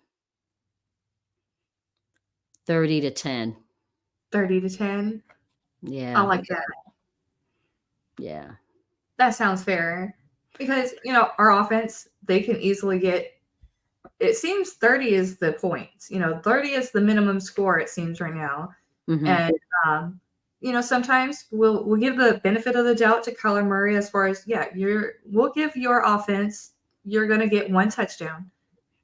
30-10. Yeah. I like that. Yeah. That sounds fair. Because, our offense, they can easily it seems 30 is the points. 30 is the minimum score, it seems right now. And sometimes we'll give the benefit of the doubt to Kyler Murray as far as we'll give your offense, you're gonna get one touchdown.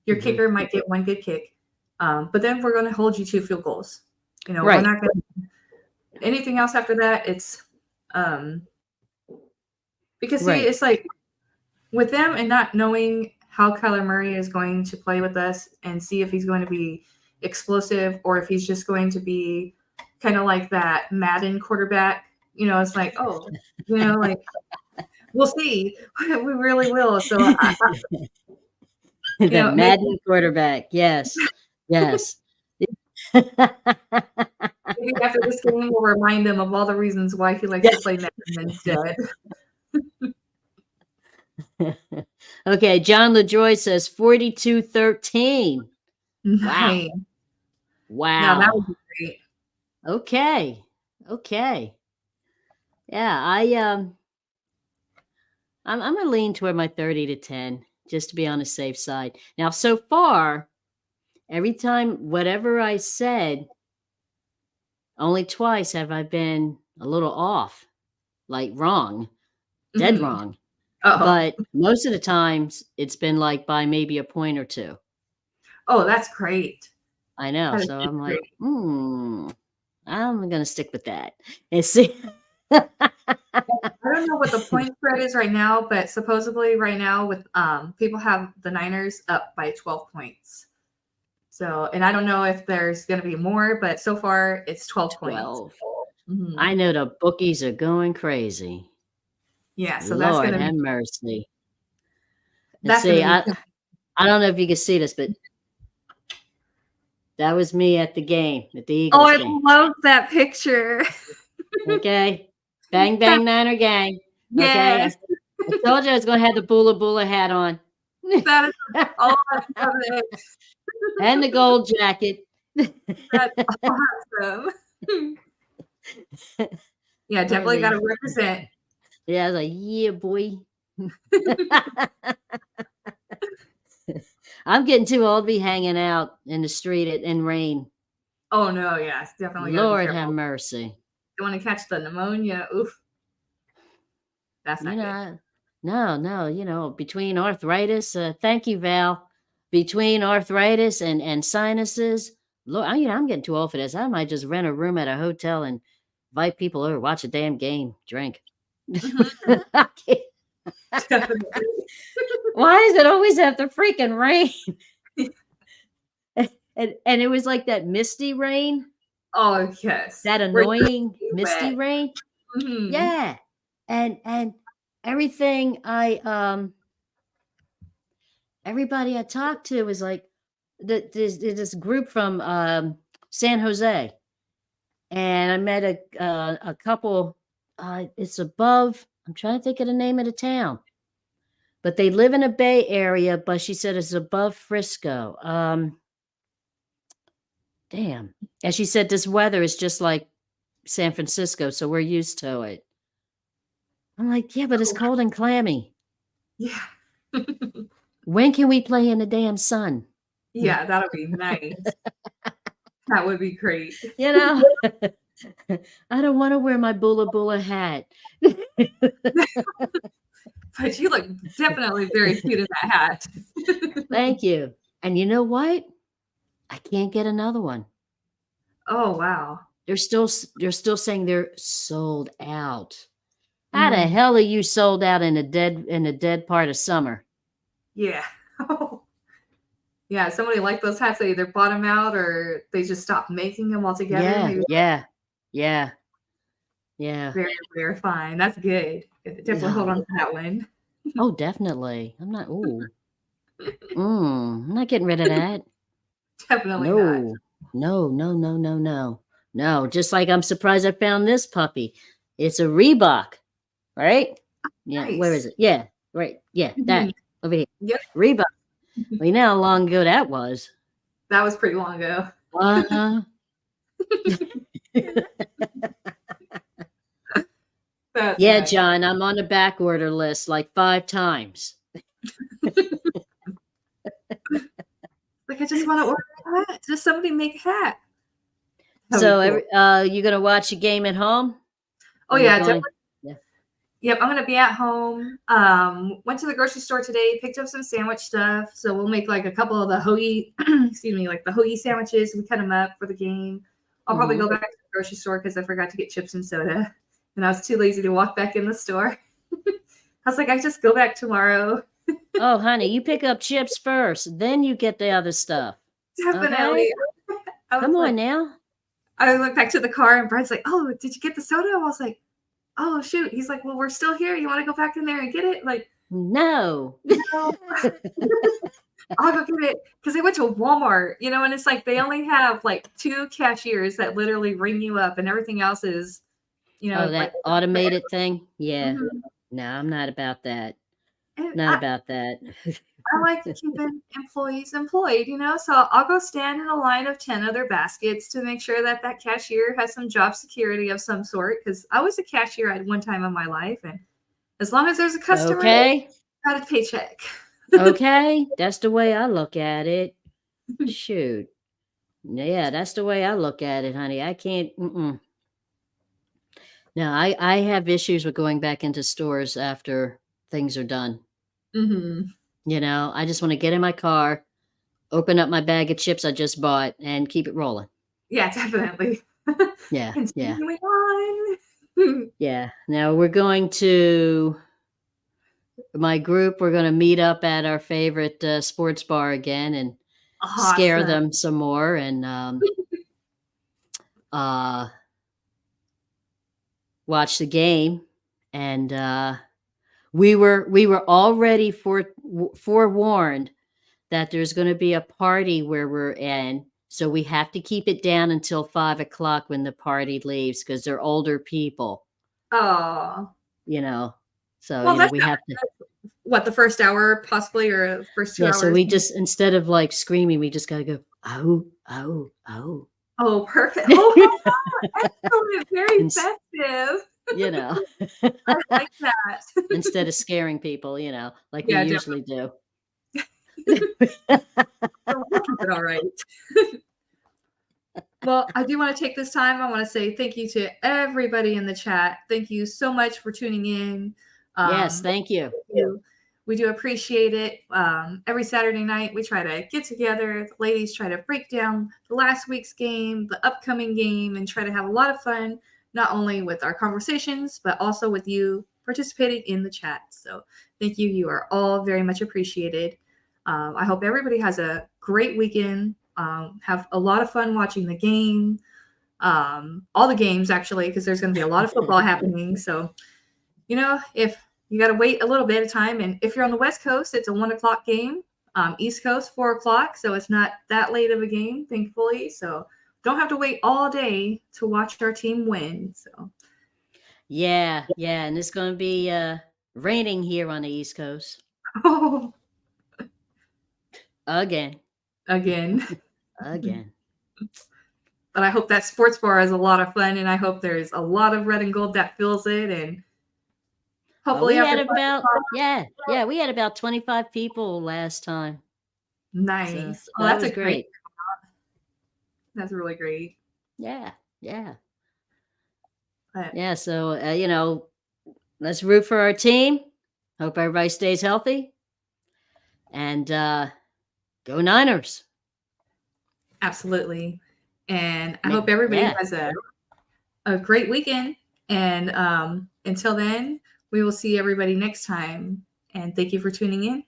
Your kicker might get one good kick. But then we're gonna hold you to field goals. Right. We're not gonna anything else after that, it's because see, it's like with them and not knowing how Kyler Murray is going to play with us and see if he's going to be explosive or if he's just going to be kind of like that Madden quarterback, It's like, oh, like we'll see. We really will. So The maybe Madden quarterback. Yes. Yes. maybe after this game we'll remind him of all the reasons why he likes to play Madden instead. Okay, John LaJoy says 42-13. Wow. Nice. Now that would Wow. be great. Okay. Okay. Yeah, I'm gonna lean toward my 30-10, just to be on the safe side. Now, so far, every time whatever I said, only twice have I been a little off, like wrong, dead Mhm. wrong. Oh. But most of the times it's been like by maybe a point or two. Oh, that's great. I know. That is So super I'm like, great. I'm gonna stick with that. And see. I don't know what the point spread is right now, but supposedly right now with people have the Niners up by 12 points. So, and I don't know if there's going to be more, but so far it's 12 points. 12. Mhm. I know the bookies are going crazy. Yeah, so Lord have mercy. And that's going see, to be I don't know if you can see this, but that was me at the game, at the Oh, Eagles I game. love that picture. Okay. Bang, bang, Niner gang. Okay. Yes, I told you I was going to have the Bula Bula hat on. that is all I love it. And the gold jacket. That's awesome. Yeah, I was definitely got like, to represent. yeah, I was like, yeah, boy. I'm getting too old to be hanging out in the street in rain. Oh no, yes, definitely got to be Lord have careful. mercy. Don't want to catch the pneumonia. Oof, that's You not good. know, no, between arthritis, thank you, Val. Between arthritis and sinuses, Lord, I'm getting too old for this. I might just rent a room at a hotel and invite people over, watch a damn game, drink. Mhm. Definitely. Why does it always have to freaking rain? And it was like that misty rain, Oh, yes. that Where you're annoying misty wet. rain. Mhm. Yeah. And everything everybody I talked to was like there's this group from San Jose, and I met a couple. It's above. I'm trying to think of the name of the town, but they live in a Bay Area. But she said it's above Frisco. Damn. And she said this weather is just like San Francisco, so we're used to it. I'm like, yeah, but it's Oh, cold and clammy. yeah. When can we play in the damn sun? Yeah, that'll be nice. That would be great. You know, I don't want to wear my Bula Bula hat. But you look definitely very cute in that hat. Thank you. And you know what? I can't get another one. Oh, wow. They're still saying they're sold out. How the Mm, hell are you sold out in the dead part of summer? yeah. Yeah, somebody like those hats, they either bought them out or they just stopped making them altogether. Yeah, Maybe yeah, yeah, yeah. very, very fine. That's good. Definitely hold on Oh, to that one. oh, definitely. I'm not getting rid of that. Definitely not. No, no, no, no, no, no, no. Just like I'm surprised I found this puppy. It's a Reebok, right? Yeah, where is Nice. it? Yeah, right. Yeah, Mhm. that over here. Yep. Reebok. Well, you know how long ago that was. That was pretty long ago. Uh-huh. That's Yeah, nice. John, I'm on the back order list like 5 times. Like, I just want to order a hat. Just somebody make a hat. That'd So, be cool. you gonna watch a game at home? Oh, Or you yeah, going? definitely. Yeah. Yep, I'm gonna be at home. Went to the grocery store today, picked up some sandwich stuff. So we'll make like a couple of the hoagie, excuse me, like the hoagie sandwiches. We cut them up for the game. I'll probably Mhm. go back to the grocery store because I forgot to get chips and soda, and I was too lazy to walk back in the store. I was like, I just go back tomorrow. Oh, honey, you pick up chips first, then you get the other stuff. Okay? Definitely. I Come was on like, now. I went back to the car, and Brad's like, "Oh, did you get the soda?" I was like, oh shoot. He's like, well, we're still here. You want to go back in there and get it? Like, No. no, I'll go get it. Because they went to Walmart, and it's like they only have like two cashiers that literally ring you up, and everything else is, Oh, like, that automated thing? Yeah. mhm. No, I'm not about that. And Not about that. I like keeping employees employed. So I'll go stand in a line of 10 other baskets to make sure that that cashier has some job security of some sort. Because I was a cashier at one time in my life, and as long as there's a customer, Okay. got a paycheck. Okay. That's the way I look at it. Shoot. Yeah, that's the way I look at it, honey. I can't No, I have issues with going back into stores after things are done. Mhm. I just wanna get in my car, open up my bag of chips I just bought, and keep it rolling. Yeah, definitely. Yeah, yeah, Continuing on. yeah. Now we're going to my group, we're gonna meet up at our favorite, sports bar again and scare Awesome. them some more and, uh, watch the game, and, we were already forewarned that there's gonna be a party where we're in, so we have to keep it down until 5 o'clock when the party leaves because 'cause they're older people, Oh. you know? So, Well, that's we not have to what, the first hour possibly or first 2 yeah, so hours? we just instead of, like, screaming, we just gotta go, "Oh, oh, oh." Oh, perfect. Oh my god, excellent, very Ins festive. you know? I like that. Instead of scaring people, like we Yeah, usually do. we'll keep it all right. Well, I do want to take this time. I want to say thank you to everybody in the chat. Thank you so much for tuning in. Yes, Um, thank you. we do appreciate it. Every Saturday night, we try to get together. The ladies try to break down the last week's game, the upcoming game, and try to have a lot of fun, not only with our conversations, but also with you participating in the chat. So thank you. You are all very much appreciated. I hope everybody has a great weekend. Have a lot of fun watching the game, all the games actually, because there's going to be a lot of football happening. So, if you got to wait a little bit of time, and if you're on the West Coast, it's a 1 o'clock game. East Coast 4 o'clock, so it's not that late of a game, thankfully. So don't have to wait all day to watch our team win. So Yeah, yeah, and it's gonna be, raining here on the East Coast. oh, Again. again. Again. But I hope that sports bar is a lot of fun, and I hope there's a lot of red and gold that fills it, and Well, hopefully we had after about we had about 25 people last time. So nice. Oh, that that's was a great. great. That's really great. Yeah, yeah. But Yeah, so, let's root for our team. Hope everybody stays healthy, and, go Niners. absolutely. And I Ma hope everybody yeah. has a great weekend. And until then, we will see everybody next time. And thank you for tuning in.